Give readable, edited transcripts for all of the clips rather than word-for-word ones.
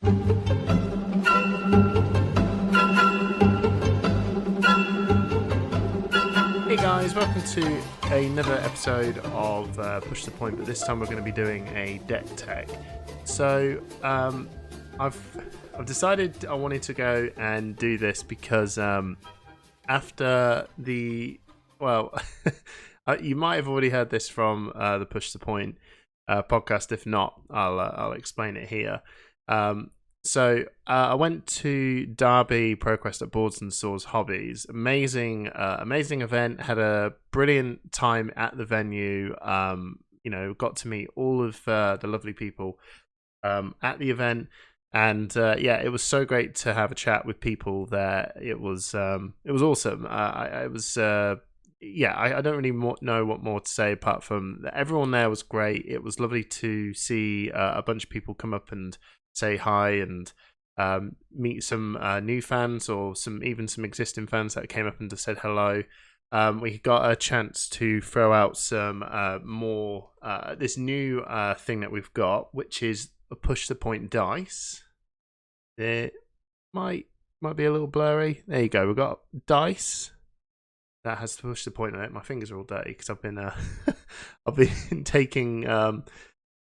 Hey guys, welcome to another episode of Push the Point, but this time we're going to be doing a deck tech. So I've decided I wanted to go and do this because after the you might have already heard this from the Push the Point podcast. If not, I'll explain it here. So I went to Derby Proquest at Boards and Swords Hobbies. Amazing event. Had a brilliant time at the venue. Got to meet all of the lovely people at the event, and it was so great to have a chat with people there. It was awesome. I don't really know what more to say apart from that everyone there was great. It was lovely to see a bunch of people come up and say hi and meet some new fans or some existing fans that came up and just said hello. We got a chance to throw out some more this new thing that we've got, which is a push the point dice. It might be a little blurry. There you go. We've got dice that has to push the point on it. My fingers are all dirty because I've been I've been taking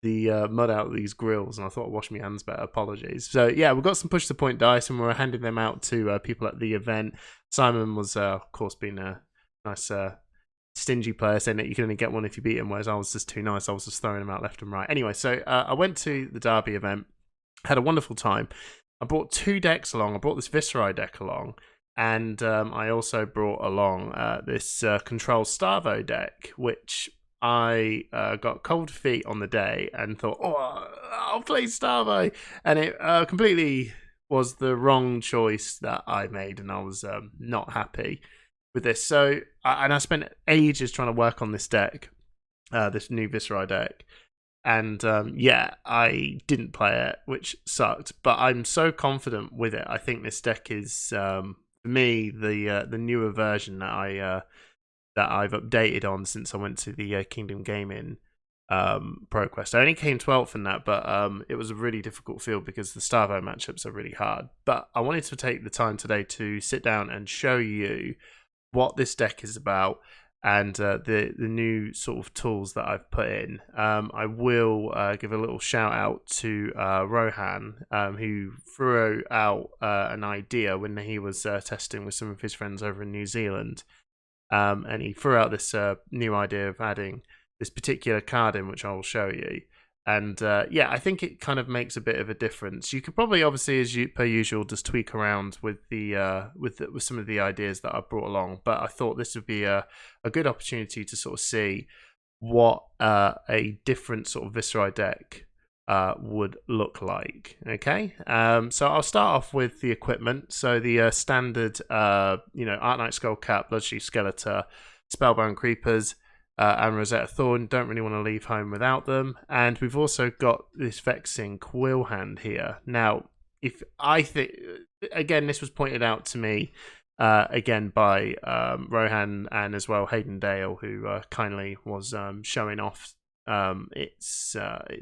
the mud out of these grills, and I thought I'd wash my hands better. Apologies. So yeah, we've got some push the point dice, and we're handing them out to people at the event. Simon was, of course, being a nice stingy player, saying that you can only get one if you beat him, whereas I was just too nice. I was just throwing them out left and right. Anyway, so I went to the Derby event, had a wonderful time. I brought 2 decks along. I brought this Viserai deck along, and I also brought along this Control Starvo deck, which I got cold feet on the day and thought, I'll play Starvo. And it completely was the wrong choice that I made, and I was not happy with this. So, I spent ages trying to work on this deck, this new Viserai deck. And I didn't play it, which sucked. But I'm so confident with it. I think this deck is, for me, the newer version that I've updated on since I went to the Kingdom Gaming Proquest. I only came 12th in that, but it was a really difficult field because the Starvo matchups are really hard. But I wanted to take the time today to sit down and show you what this deck is about and the new sort of tools that I've put in. I will give a little shout out to Rohan, who threw out an idea when he was testing with some of his friends over in New Zealand. And he threw out this new idea of adding this particular card in, which I will show you. And I think it kind of makes a bit of a difference. You could probably, obviously, per usual, just tweak around with with some of the ideas that I've brought along. But I thought this would be a good opportunity to sort of see what a different sort of Viserai deck would look like. Okay, so I'll start off with the equipment. So the standard Art Knight Skullcap, Bloodsheath Skeletor, Spellbound Creepers, and Rosetta Thorn. Don't really want to leave home without them. And we've also got this Vexing Quill Hand here. Now, if I think, again, this was pointed out to me again by Rohan and as well Hayden Dale, who kindly was showing off its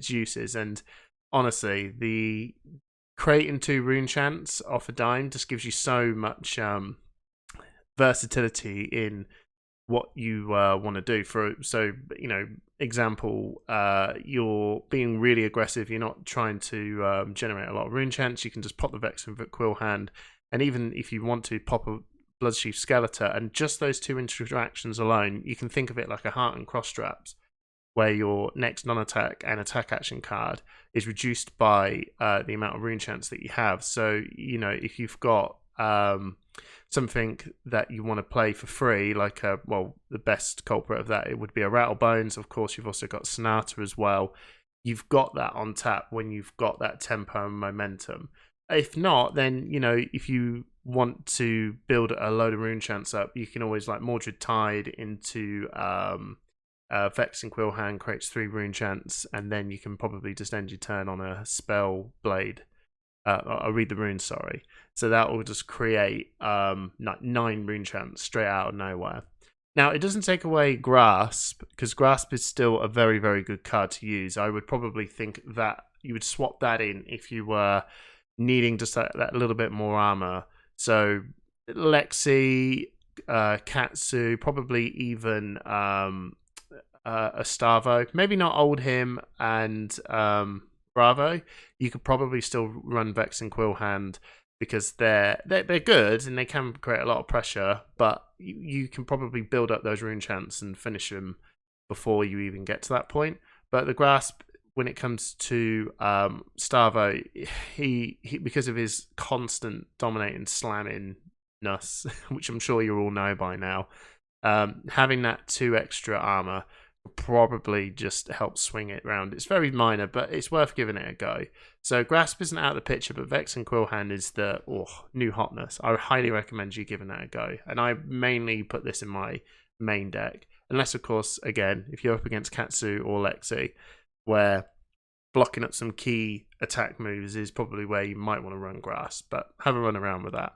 uses. And honestly, the creating 2 rune chants off a dime just gives you so much versatility in what you want to do. Example, you're being really aggressive, you're not trying to generate a lot of rune chants, you can just pop the Vex and Quill Hand, and even if you want to pop a Bloodsheath Skeletor, and just those 2 interactions alone, you can think of it like a Heart and Cross Straps, where your next non-attack and attack action card is reduced by the amount of rune chants that you have. So, if you've got something that you want to play for free, like the best culprit of that, it would be a Rattlebones. Of course, you've also got Sonata as well. You've got that on tap when you've got that tempo and momentum. If not, then if you want to build a load of rune chants up, you can always like Mordred Tide into Vex and Quill Hand, creates 3 rune chants, and then you can probably just end your turn on a spellblade. I'll read the runes, sorry. So that will just create 9 rune chants straight out of nowhere. Now, it doesn't take away Grasp, because Grasp is still a very, very good card to use. I would probably think that you would swap that in if you were needing just that little bit more armor. So Lexi, Katsu, probably even Estavo. Maybe not Old Him and Bravo. You could probably still run Vex and Quill Hand because they're good and they can create a lot of pressure, but you can probably build up those rune chants and finish them before you even get to that point. But the Grasp, when it comes to Stavo, he because of his constant dominating slamming ness, which I'm sure you all know by now, having that 2 extra armor will probably just help swing it around. It's very minor, but it's worth giving it a go. So Grasp isn't out of the picture, but Vex and Quill Hand is the new hotness. I highly recommend you giving that a go. And I mainly put this in my main deck, unless of course, again, if you're up against Katsu or Lexi, where blocking up some key attack moves is probably where you might want to run Grasp, but have a run around with that.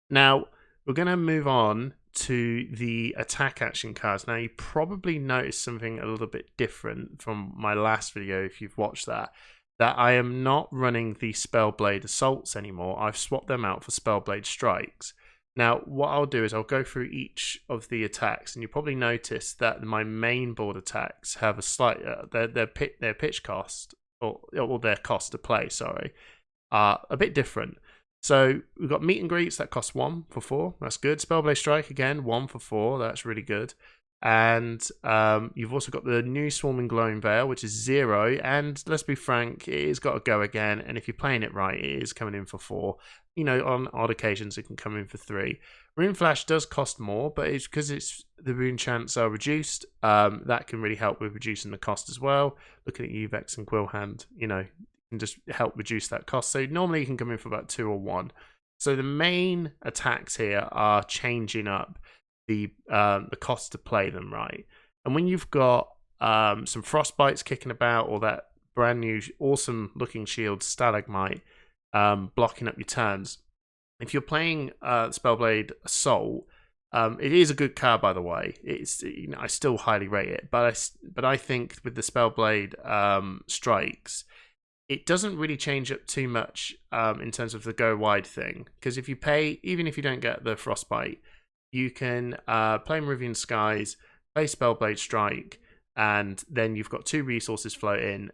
Now, we're going to move on to the attack action cards. Now, you probably noticed something a little bit different from my last video if you've watched that I am not running the Spellblade Assaults anymore. I've swapped them out for Spellblade Strikes. Now, what I'll do is I'll go through each of the attacks, and you'll probably notice that my main board attacks have a slight, their pitch cost, or their cost to play, sorry, are a bit different. So we've got Meet and Greets that cost 1 for 4. That's good. Spellblade Strike again, 1 for 4. That's really good. And you've also got the new Swarming Glowing Veil, which is 0. And let's be frank, it's got to go again. And if you're playing it right, it is coming in for 4. You know, on odd occasions, it can come in for 3. Rune Flash does cost more, but it's because the rune chants are reduced. That can really help with reducing the cost as well. Looking at you, Vex and Quill Hand, you know, can just help reduce that cost. So normally you can come in for about 2 or 1. So the main attacks here are changing up the cost to play them right. And when you've got some Frostbites kicking about, or that brand new awesome looking shield Stalagmite blocking up your turns, if you're playing Spellblade Assault, it is a good card, by the way. It's, you know, I still highly rate it, but I think with the Spellblade Strikes, it doesn't really change up too much in terms of the go wide thing, because if you pay, even if you don't get the Frostbite, you can play Meridian Skies, play Spellblade Strike, and then you've got 2 resources float in.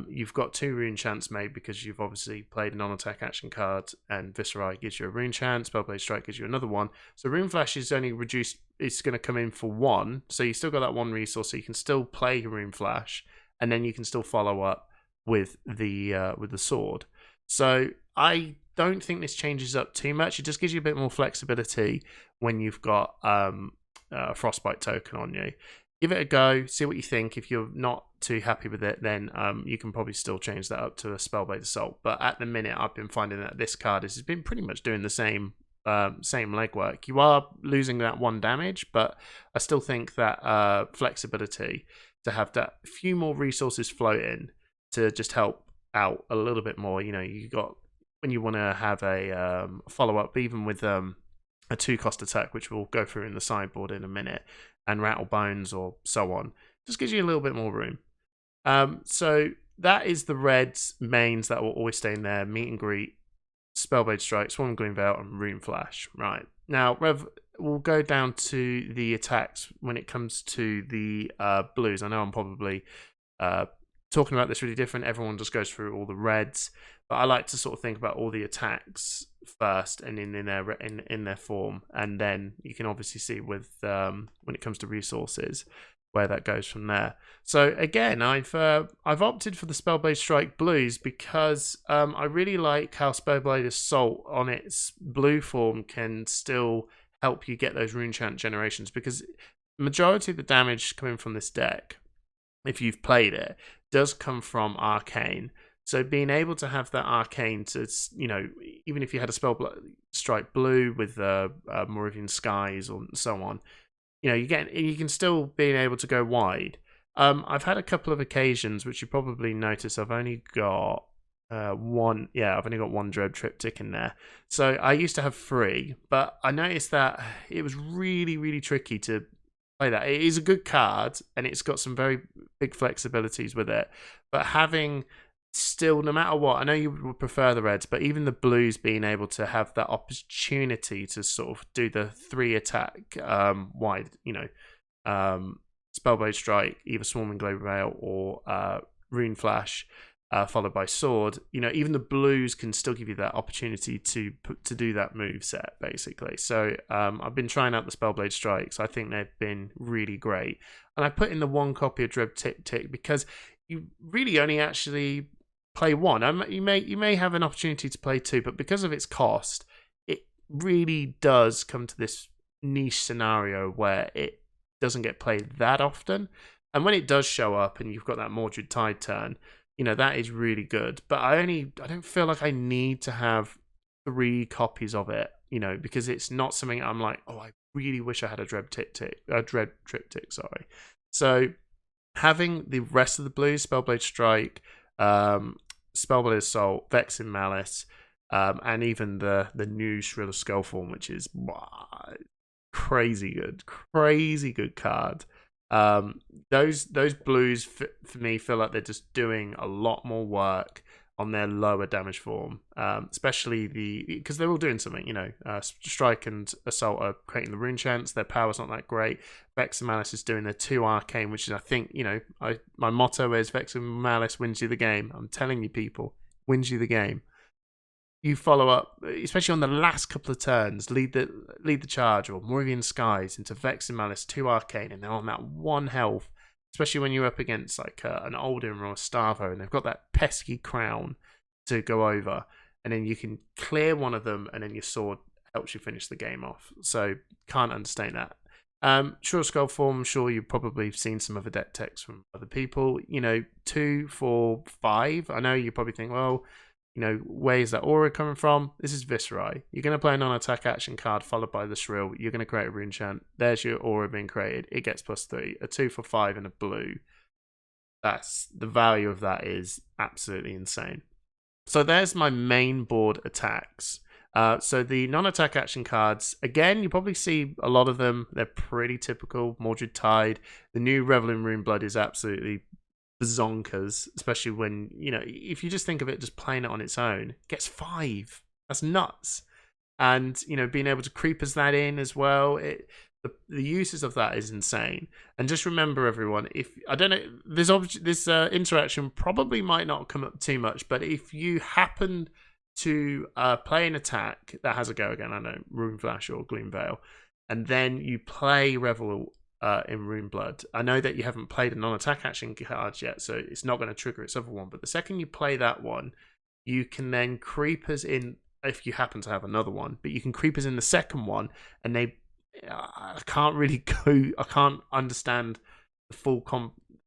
You've got 2 rune chants made because you've obviously played a non-attack action card, and Viserai gives you a rune chant, Spellblade Strike gives you another one. So Rune Flash is only reduced, it's going to come in for 1, so you still got that 1 resource, so you can still play your Rune Flash, and then you can still follow up with the sword. So I don't think this changes up too much. It just gives you a bit more flexibility when you've got a Frostbite token on you. Give it a go, see what you think. If you're not too happy with it, then you can probably still change that up to a Spellblade Assault. But at the minute, I've been finding that this card has been pretty much doing the same legwork. You are losing that 1 damage, but I still think that flexibility to have that few more resources float in to just help out a little bit more. You know, you got, when you want to have a follow-up, even with a 2-cost attack, which we'll go through in the sideboard in a minute, and Rattle Bones or so on, just gives you a little bit more room. So that is the Reds mains that will always stay in there: Meet and Greet, Spellblade Strike, Swarm Green Veil, and Rune Flash. Right, now Rev, we'll go down to the attacks when it comes to the blues. I know I'm probably talking about this really different. Everyone just goes through all the reds, but I like to sort of think about all the attacks first and in their form, and then you can obviously see with when it comes to resources where that goes from there. So again, I've opted for the Spellblade Strike blues because I really like how Spellblade Assault on its blue form can still help you get those rune chant generations, because majority of the damage coming from this deck, if you've played it, does come from Arcane. So being able to have that Arcane to, you know, even if you had a Spellblade Strike blue with Meridian Skies or so on, you know, you can still being able to go wide. I've had a couple of occasions, which you probably notice, I've only got one. Yeah, I've only got 1 Dread Triptych in there. So I used to have 3, but I noticed that it was really, really tricky to play that. It is a good card, and it's got some very big flexibilities with it. But having still, no matter what, I know you would prefer the reds, but even the blues being able to have that opportunity to sort of do the 3 attack wide, spellblade strike, either swarming global veil or rune flash, followed by sword. Even the blues can still give you that opportunity to do that move set, basically. So I've been trying out the spellblade strikes. I think they've been really great, and I put in the 1 copy of Dread Tipty because you really only actually play 1. You may have an opportunity to play 2, but because of its cost, it really does come to this niche scenario where it doesn't get played that often. And when it does show up and you've got that Mordred Tide turn, that is really good. But I don't feel like I need to have 3 copies of it, because it's not something I'm like, oh, I really wish I had a Dread Triptych, sorry. So having the rest of the blues, Spellblade Strike, Spellblade Assault, Vexing Malice, and even the new Shrill of Skullform, which is crazy good card. Those blues for me feel like they're just doing a lot more work on their lower damage form, especially because they're all doing something. Strike and Assault are creating the rune chants. Their power's not that great. Vex and Malice is doing their 2 arcane, which is, I think, my motto is Vex and Malice wins you the game. I'm telling you, people, wins you the game. You follow up, especially on the last couple of turns, lead the charge or Moravian Skies into Vex and Malice 2 arcane, and they're on that 1 health. Especially when you're up against like an Oldhim or a Starvo, and they've got that pesky crown to go over, and then you can clear one of them, and then your sword helps you finish the game off. So can't understand that. Shrill Skull Form, I'm sure you've probably seen some other deck texts from other people. 2, 4, 5. I know you probably think, well, where is that aura coming from? This is Viserai. You're going to play a non-attack action card followed by the Shrill. You're going to create a rune chant. There's your aura being created. It gets +3. A 2 for 5 and a blue. That's the value of that is absolutely insane. So there's my main board attacks. So the non-attack action cards, again, you probably see a lot of them. They're pretty typical. Mordred Tide. The new Reveling Rune Blood is absolutely zonkers, especially when if you just think of it just playing it on its own, it gets 5. That's nuts. And being able to creepers that in as well, the uses of that is insane. And just remember, everyone, if I don't know, this interaction probably might not come up too much, but if you happen to play an attack that has a go again, I know Rune Flash or Gloom Veil, and then you play Revel in Rune Blood. I know that you haven't played a non-attack action card yet, so it's not going to trigger its other one. But the second you play that one, you can then creepers in, if you happen to have another one, but you can creepers in the second one, and I can't really go, I can't understand the full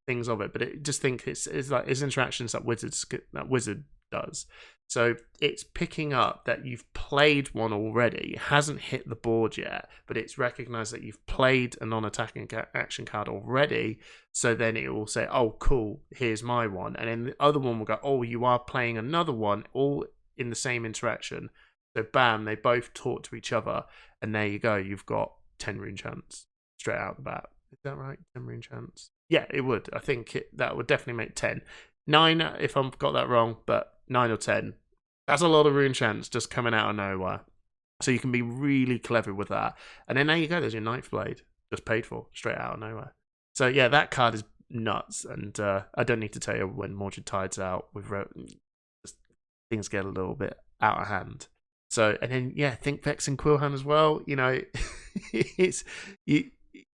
things of it, but it just think it's like his interactions that wizard does. So it's picking up that you've played one already. It hasn't hit the board yet, but it's recognized that you've played a non-attacking action card already. So then it will say, oh, cool, here's my one. And then the other one will go, oh, you are playing another one, all in the same interaction. So bam, they both talk to each other. And there you go. You've got 10 rune chants straight out the bat. Is that right? 10 rune chants? Yeah, it would. I think that would definitely make 10. 9, if I've got that wrong, but 9 or 10. That's a lot of rune chants just coming out of nowhere. So you can be really clever with that. And then there you go. There's your Ninth Blade. Just paid for. Straight out of nowhere. So yeah, that card is nuts. And I don't need to tell you when Mordred Tide's out, things get a little bit out of hand. So, and then, yeah, think Vex and Quill Hand as well.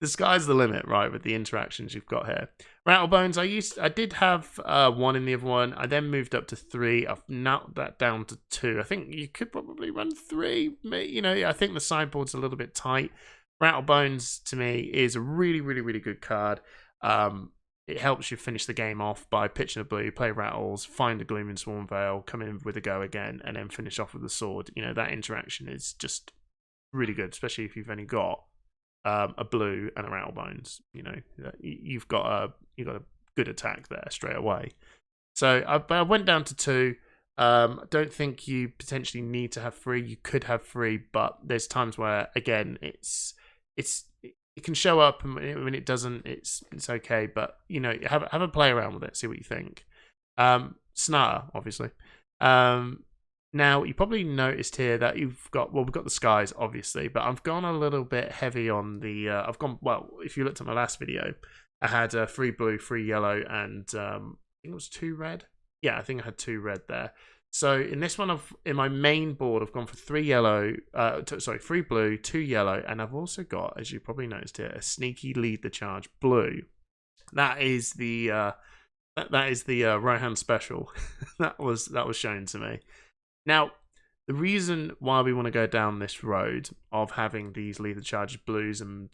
The sky's the limit, right, with the interactions you've got here. Rattlebones, I did have 1 in the other one. I then moved up to 3. I've knocked that down to 2. I think you could probably run 3. I think the sideboard's a little bit tight. Rattlebones, to me, is a really, really, really good card. It helps you finish the game off by pitching a blue, play rattles, find a Glooming Swarm Veil, come in with a go again, and then finish off with the sword. That interaction is just really good, especially if you've only got a blue and a Rattlebones. You've got a good attack there straight away. So I went down to 2. I don't think you potentially need to have 3. You could have 3, but there's times where, again, it can show up, and when it doesn't, it's okay. But have a play around with it, see what you think. Sonata, obviously. Now, you probably noticed here that we've got the skies, obviously, but I've gone a little bit heavy on the, if you looked at my last video, I had 3 blue, 3 yellow, and I think it was 2 red. Yeah, I think I had 2 red there. So in this one, in my main board, I've gone for 3 yellow, 3 blue, 2 yellow, and I've also got, as you probably noticed here, a sneaky lead the charge blue. That is the right hand special that was shown to me. Now, the reason why we want to go down this road of having these lead the charge blues and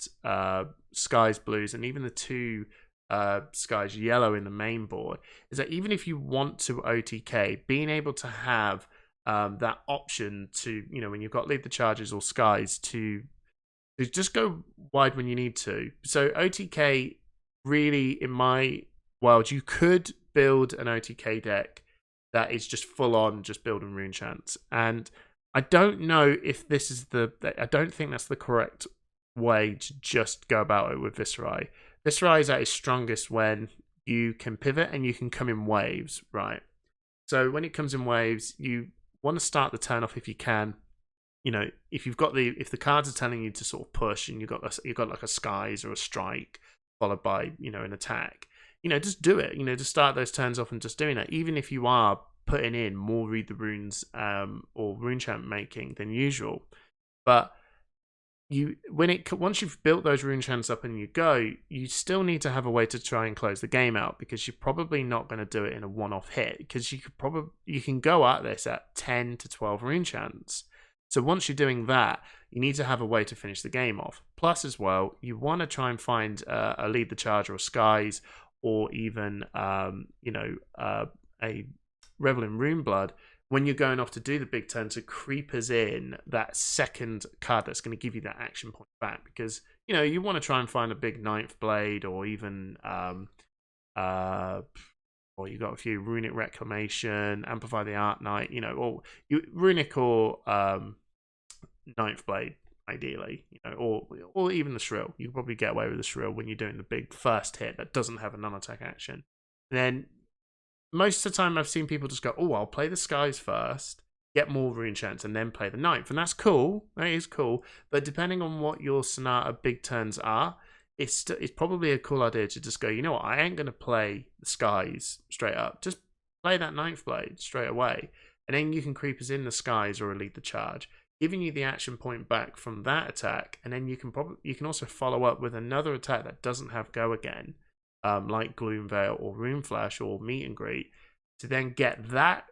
skies blues, and even the 2 skies yellow in the main board, is that even if you want to OTK, being able to have that option to, when you've got lead the charges or skies, to just go wide when you need to. So OTK, really, in my world, you could build an OTK deck that is just full on just building rune chants, and I don't know if this is I don't think that's the correct way to just go about it with Viserai. Viserai is at its strongest when you can pivot and you can come in waves, right? So when it comes in waves, you want to start the turn off if you can. If the cards are telling you to sort of push, and you've got like a skies or a strike followed by an attack, just do it. Just start those turns off and just doing that. Even if you are putting in more read the runes or rune chant making than usual, but once you've built those rune chants up and you still need to have a way to try and close the game out, because you're probably not going to do it in a one-off hit, because you can go at this at 10 to 12 rune chants. So once you're doing that, you need to have a way to finish the game off. Plus, as well, you want to try and find a lead the charge or skies, or even a Revel in Runeblood when you're going off to do the big turn, to creep us in that second card that's going to give you that action point back, because you want to try and find a big 9th blade, or even or you got a few runic reclamation, amplify the art knight, or runic or 9th blade ideally, or even the shrill. You can probably get away with the shrill when you're doing the big first hit that doesn't have a non-attack action. And then most of the time I've seen people just go, I'll play the skies first, get more rune chants, and then play the 9th. And that's cool. That is cool. But depending on what your Sonata big turns are, it's probably a cool idea to just go, I ain't going to play the skies straight up. Just play that 9th blade straight away. And then you can creep us in the skies or lead the charge, giving you the action point back from that attack. And then you can also follow up with another attack that doesn't have go again, like Gloom Veil or Rune Flash or Meet and Greet, to then get that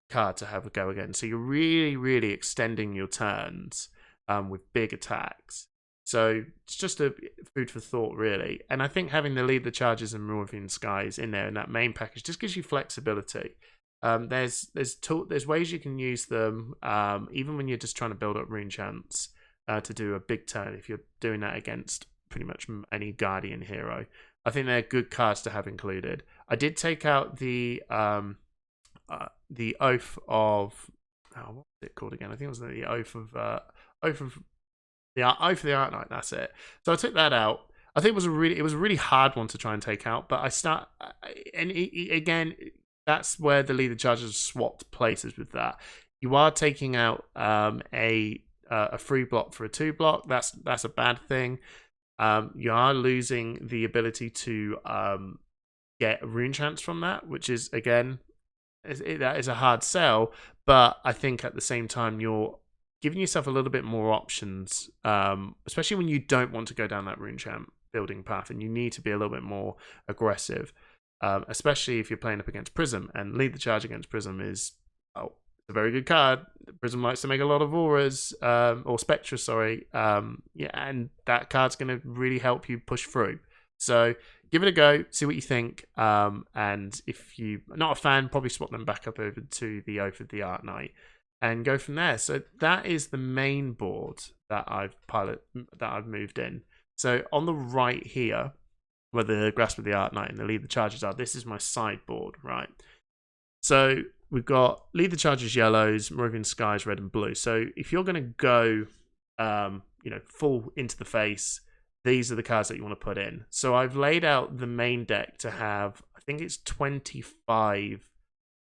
card to have a go again. So you're really, really extending your turns with big attacks. So it's just a food for thought, really. And I think having the lead the charges and Moving Skies in there in that main package just gives you flexibility. There's ways you can use them, even when you're just trying to build up rune chants to do a big turn. If you're doing that against pretty much any Guardian hero, I think they're good cards to have included. I did take out the Oath of what was it called again? I think it was the Oath of the Oath of the Art Knight. That's it. So I took that out. I think it was a really hard one to try and take out. But again, that's where the leader charges swapped places with that. You are taking out a 3 block for a 2 block. That's a bad thing. You are losing the ability to get rune chants from that, which is, again, that is a hard sell. But I think at the same time, you're giving yourself a little bit more options, especially when you don't want to go down that rune chant building path and you need to be a little bit more aggressive, especially if you're playing up against Prism. And lead the charge against Prism is a very good card. Prism likes to make a lot of auras, or Spectra, sorry. And that card's going to really help you push through. So give it a go, see what you think. And if you're not a fan, probably swap them back up over to the Oath of the Art Knight and go from there. So that is the main board that I've moved in. So on the right here, where the Grasp of the Art Knight and the Lead the Charges are, this is my sideboard, right? So we've got Lead the Charges yellows, Moravian Skies red and blue. So if you're going to go, full into the face, these are the cards that you want to put in. So I've laid out the main deck to have, I think it's 25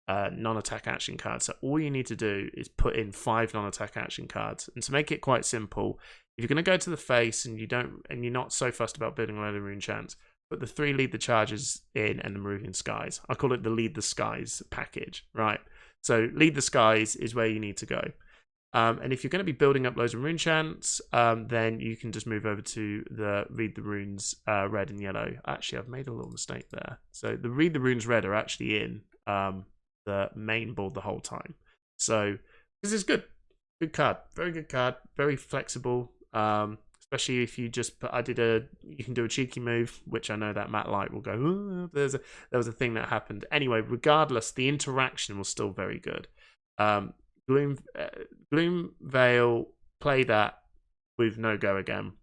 non-attack action cards. So all you need to do is put in 5 non-attack action cards. And to make it quite simple, if you're going to go to the face and you're not so fussed about building a load of rune chants, put the 3 lead the charges in and the Maroonian Skies. I call it the lead the skies package, right? So lead the skies is where you need to go. And if you're going to be building up loads of rune chants, then you can just move over to the read the runes red and yellow. Actually, I've made a little mistake there. So the read the runes red are actually in the main board the whole time. So this is good card, very good card, very flexible. Especially if you just you can do a cheeky move, which I know that Matt Light will go, oh, there was a thing that happened. Anyway, regardless, the interaction was still very good. Gloom Veil, play that with no go again.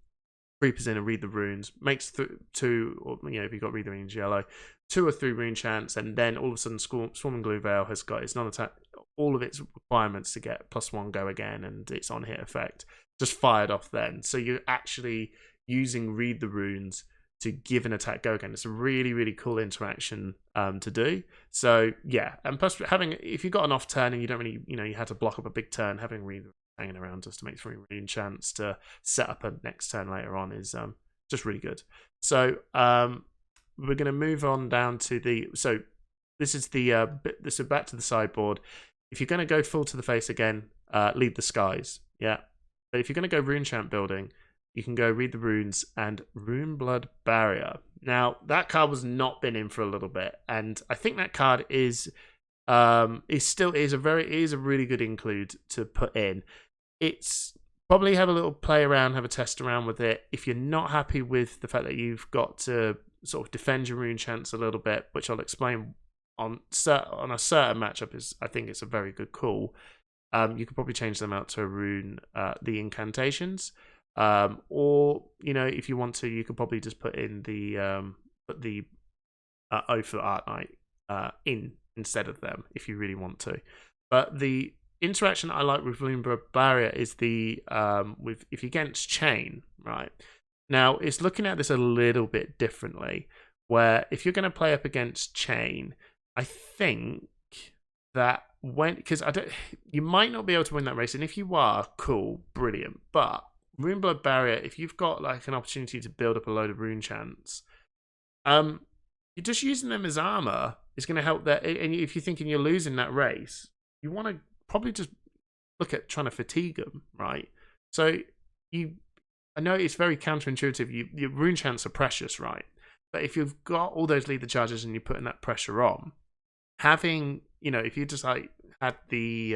Creepers in and read the runes, makes 2, or if you've got read the runes yellow, 2 or 3 rune chants, and then all of a sudden Swarming Gloom Veil has got its non-attack, all of its requirements to get +1 go again, and its on hit effect just fired off then. So you're actually using read the runes to give an attack go again. It's a really, really cool interaction to do. So yeah, and plus if you've got an off turn and you don't really, you had to block up a big turn, having read hanging around just to make 3 rune chants to set up a next turn later on is just really good. So we're going to move on down to this is so back to the sideboard. If you're going to go full to the face again, lead the skies, yeah. But if you're going to go rune chant building, you can go read the runes and Runeblade Barrier. Now that card was not been in for a little bit, and I think that card is a really good include to put in. It's probably have a little play around, have a test around with it. If you're not happy with the fact that you've got to sort of defend your rune chants a little bit, which I'll explain on a certain matchup, I think it's a very good call. You could probably change them out to rune the incantations. Or if you want to, you could probably just put in the O for Art Knight in instead of them if you really want to. But the interaction I like with Roomba Barrier is if you're against Chain, right? Now it's looking at this a little bit differently, where if you're going to play up against Chain, I think that you might not be able to win that race, and if you are, cool, brilliant, but Runeblade Barrier, if you've got like an opportunity to build up a load of rune chants, you're just using them as armor is going to help that. And if you're thinking you're losing that race, you want to probably just look at trying to fatigue them, right? So I know it's very counterintuitive. Your rune chants are precious, right? But if you've got all those leader charges and you're putting that pressure on, having if you just like had the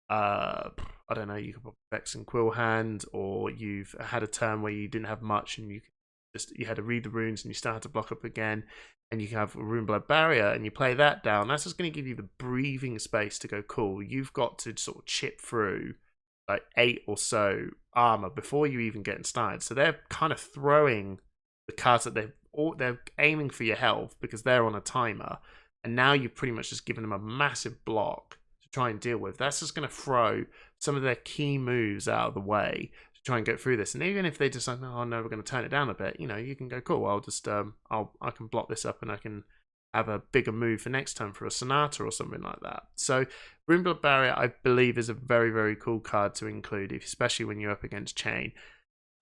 I don't know, you could probably Vex and Quill Hand, or you've had a turn where you didn't have much and you had to read the runes and you still had to block up again, and you can have a Runeblade Barrier and you play that down. That's just going to give you the breathing space to go, cool, you've got to sort of chip through like 8 or so armor before you even get started. So they're kind of throwing the cards that they're aiming for your health because they're on a timer, and now you've pretty much just given them a massive block to try and deal with. That's just going to throw some of their key moves out of the way to try and get through this. And even if they decide, oh no, we're going to turn it down a bit, you can go, cool, I'll just I can block this up and I can have a bigger move for next turn for a Sonata or something like that. So Runeblade Barrier, I believe, is a very, very cool card to include, especially when you're up against Chain.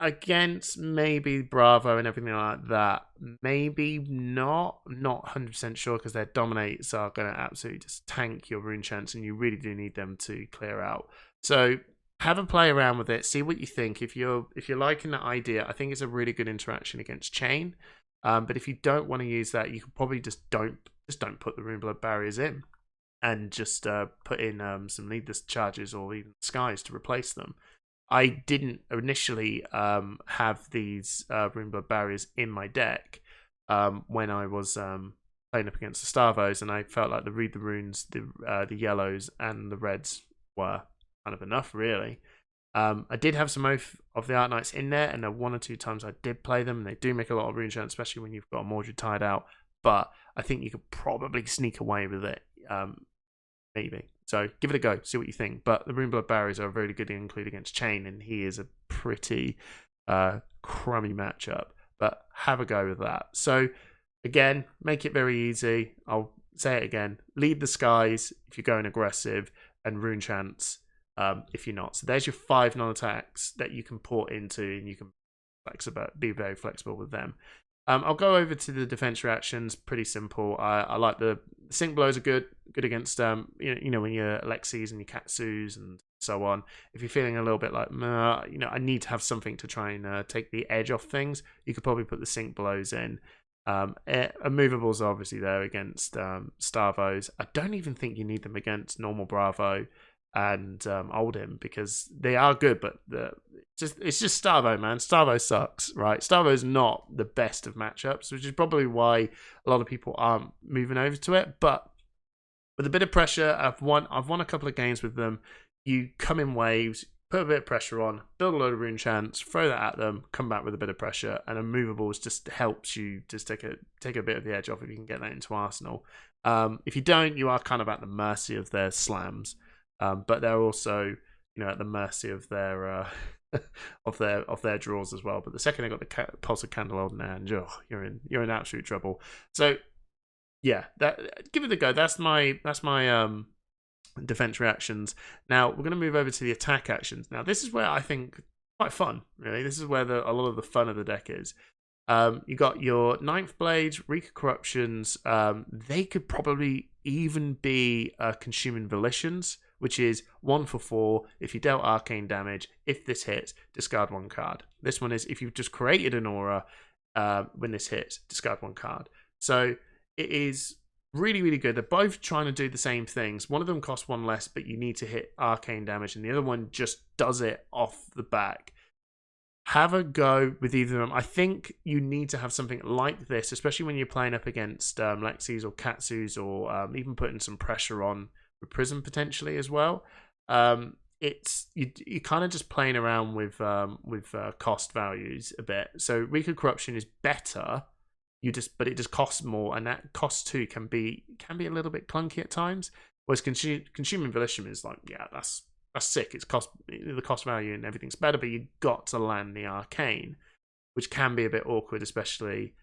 Against maybe Bravo and everything like that, maybe not 100% sure, because their dominates are going to absolutely just tank your rune chants, and you really do need them to clear out. So have a play around with it, see what you think. If you're liking that idea, I think it's a really good interaction against Chain. But if you don't want to use that, you could probably just don't put the Runeblade Barriers in, and just put in some needless charges or even skies to replace them. I didn't initially have these Runeblade Barriers in my deck when I was playing up against the Starvos, and I felt like the Read the Runes, the yellows and the reds were kind of enough, really. I did have some Oath of the Art Knights in there, and there 1 or 2 times I did play them, and they do make a lot of rune chants, especially when you've got a Mordred tied out. But I think you could probably sneak away with it, maybe. So give it a go, see what you think. But the Runeblade Barriers are a very good to include against Chain, and he is a pretty crummy matchup. But have a go with that. So again, make it very easy. I'll say it again. Lead the skies if you're going aggressive, and rune chance if you're not. So there's your 5 non-attacks that you can port into, and you can be very flexible with them. I'll go over to the defense reactions. Pretty simple. I like the sync blows are good against when your Alexis and your Katsus and so on. If you're feeling a little bit like I need to have something to try and take the edge off things, you could probably put the sync blows in. Immovables are obviously there against Starvos. I don't even think you need them against normal Bravo and Oldhim, because they are good, but it's just Starvo, man. Starvo sucks, right? Starvo's not the best of matchups, which is probably why a lot of people aren't moving over to it. But with a bit of pressure, I've won a couple of games with them. You come in waves, put a bit of pressure on, build a load of rune chants, throw that at them, come back with a bit of pressure, and Immovables just helps you just take a bit of the edge off if you can get that into Arsenal. If you don't, you are kind of at the mercy of their slams. But they're also, at the mercy of their of their draws as well. But the second they got the Pulse of Candle in their hand, you're in absolute trouble. So yeah, give it a go. That's my defense reactions. Now we're going to move over to the attack actions. Now this is where I think quite fun. Really, this is where a lot of the fun of the deck is. You got your Ninth Blades, Reek Corruptions. They could probably even be Consuming Volitions, which is 1 for 4. If you dealt arcane damage, if this hits, discard 1 card. This one is if you've just created an aura, when this hits, discard 1 card. So it is really, really good. They're both trying to do the same things. One of them costs 1 less, but you need to hit arcane damage, and the other one just does it off the back. Have a go with either of them. I think you need to have something like this, especially when you're playing up against Lexis or Katsus, or even putting some pressure on with Prism potentially as well. It's you kind of just playing around with cost values a bit. So Reek Corruption is better. But it just costs more, and that cost too can be a little bit clunky at times. Whereas Consuming Volition is like, yeah, that's sick. It's the cost value and everything's better, but you got to land the arcane, which can be a bit awkward, especially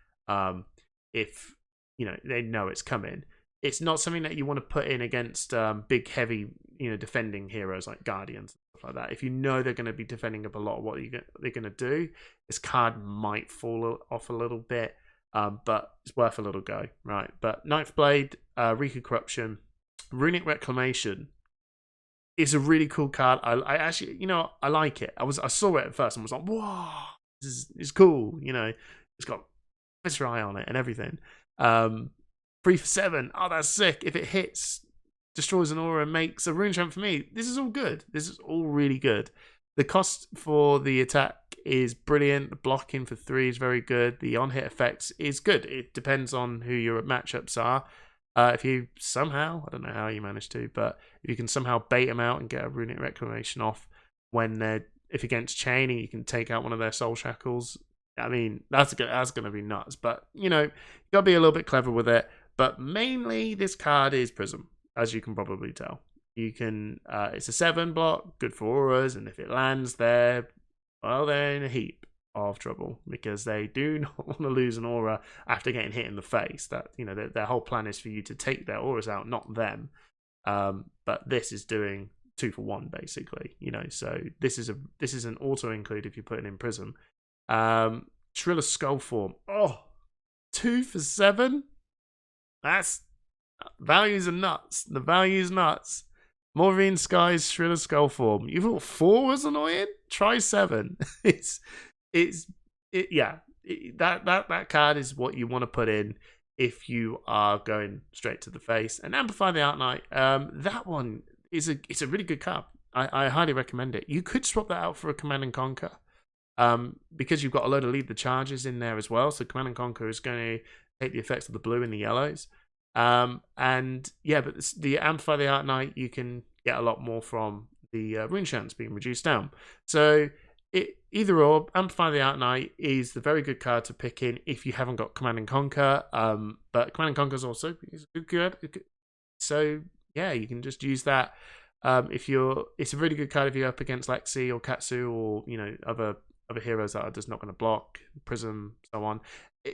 if they know it's coming. It's not something that you want to put in against big, heavy, defending heroes like Guardians and stuff like that. If you know they're going to be defending up a lot of what they're going to do, this card might fall off a little bit, but it's worth a little go, right? But Ninth Blade, Reek Corruption, Runic Reclamation is a really cool card. I actually, I like it. I saw it at first and was like, whoa, this is cool. It's got Viserai on it and everything. 3 for 7. Oh, that's sick. If it hits, destroys an aura and makes a rune chant for me. This is all good. This is all really good. The cost for the attack is brilliant. The blocking for 3 is very good. The on-hit effects is good. It depends on who your matchups are. If you somehow, I don't know how you manage to, but if you can somehow bait them out and get a Runic Reclamation off if against chaining, you can take out one of their soul shackles. I mean, that's going to be nuts. But, you got to be a little bit clever with it. But mainly, this card is Prism, as you can probably tell. You can, it's a 7 block, good for auras, and if it lands there, well, they're in a heap of trouble because they do not want to lose an aura after getting hit in the face. That their whole plan is for you to take their auras out, not them. But this is doing 2 for 1 basically. So this is an auto include if you put it in Prism. Triller Skull Form. 2 for 7. That's values are nuts. The value is nuts. Maureen Sky's Shriller Skull Form. You thought 4 was annoying? Try 7. That card is what you want to put in if you are going straight to the face. And Amplify the Art Knight. That one is a really good card. I highly recommend it. You could swap that out for a Command and Conquer. Because you've got a load of lead the charges in there as well. So Command and Conquer is going to take the effects of the blue and the yellows. But the Amplify the Art Knight, you can get a lot more from the rune chants being reduced down. So either or, Amplify the Art Knight is the very good card to pick in if you haven't got Command and Conquer. But Command and Conquer is also good. So yeah, you can just use that. It's a really good card if you're up against Lexi or Katsu or other other heroes that are just not going to block, Prism, so on.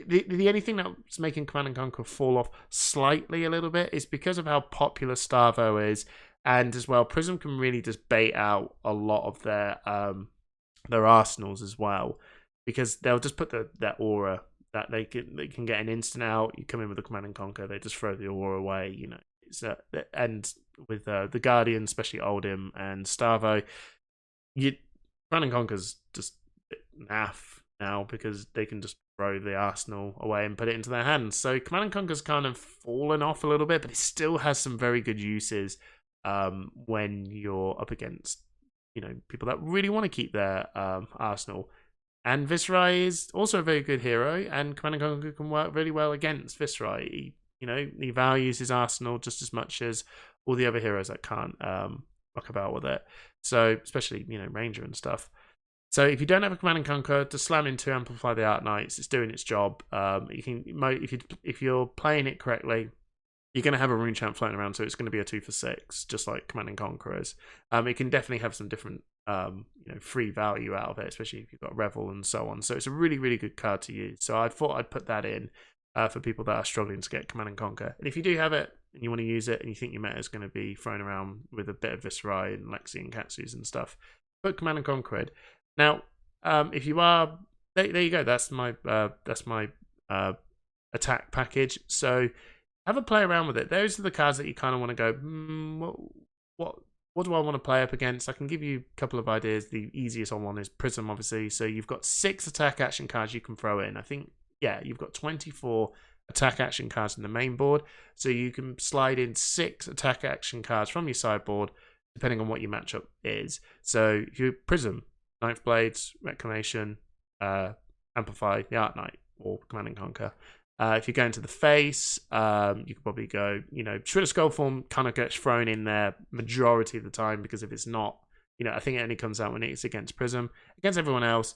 The only thing that's making Command and Conquer fall off slightly a little bit is because of how popular Starvo is, and as well, Prism can really just bait out a lot of their arsenals as well, because they'll just put that aura that they can get an instant out. You come in with a Command and Conquer, they just throw the aura away. You know, and with the Guardian, especially Oldhim and Starvo, Command and Conquer's just naff now because they can just throw the arsenal away and put it into their hands. So Command and Conquer's kind of fallen off a little bit, but it still has some very good uses when you're up against, you know, people that really want to keep their arsenal. And Viserai is also a very good hero, and Command and Conquer can work really well against Viserai. He values his arsenal just as much as all the other heroes that can't rock about with it. So especially, you know, Ranger and stuff. So if you don't have a Command and Conquer, just slam into Amplify the Arc Knights. It's doing its job. You can, if you're playing it correctly, you're going to have a rune chant floating around, so it's going to be a 2 for 6, just like Command and Conquer is. It can definitely have some different, free value out of it, especially if you've got Revel and so on. So it's a really, really good card to use. So I thought I'd put that in for people that are struggling to get Command and Conquer. And if you do have it and you want to use it, and you think your meta is going to be thrown around with a bit of Viserai and Lexi and Katsu's and stuff, put Command and Conquer in. Now, if you are, there you go. That's my attack package. So have a play around with it. Those are the cards that you kind of want to go, what do I want to play up against? I can give you a couple of ideas. The easiest one is Prism, obviously. So you've got 6 attack action cards you can throw in. I think, yeah, you've got 24 attack action cards in the main board. So you can slide in 6 attack action cards from your sideboard, depending on what your matchup is. So if you Prism, Ninth Blades, Reclamation, Amplify, the Arc Knight, or Command and Conquer. If you go into the face, you could probably go, Shredder Skull Form kind of gets thrown in there majority of the time, because if it's not, I think it only comes out when it's against Prism. Against everyone else,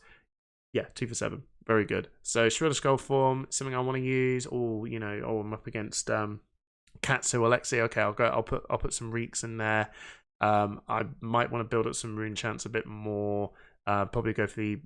yeah, 2 for 7. Very good. So Shredder Skull Form, something I want to use, or, I'm up against Katsu or Lexi. Okay, I'll put some Reeks in there. I might want to build up some rune chants a bit more. Probably go for the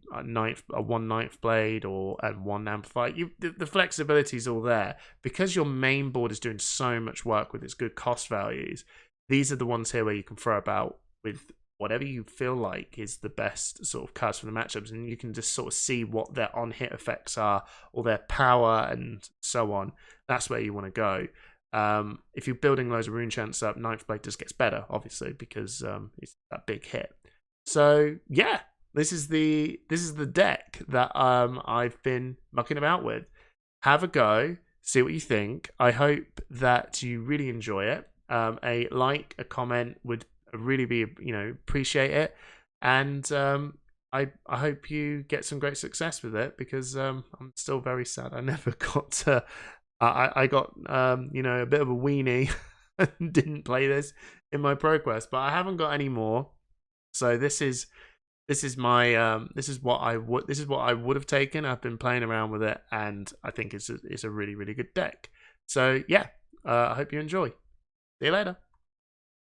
one ninth blade and one amplify. The flexibility is all there because your main board is doing so much work with its good cost values. These are the ones here where you can throw about with whatever you feel like is the best sort of cards for the matchups, and you can just sort of see what their on hit effects are or their power and so on. That's where you want to go. If you're building loads of rune chants up, ninth blade just gets better, obviously, because it's that big hit. So yeah. This is the deck that I've been mucking about with. Have a go, see what you think. I hope that you really enjoy it. A like, a comment would really be, appreciate it. And I hope you get some great success with it, because I'm still very sad I never got to. I got a bit of a weenie and didn't play this in my Proquest, but I haven't got any more. So this is my this is what I would have taken. I've been playing around with it, and I think it's a really, really good deck. So yeah, I hope you enjoy. See you later.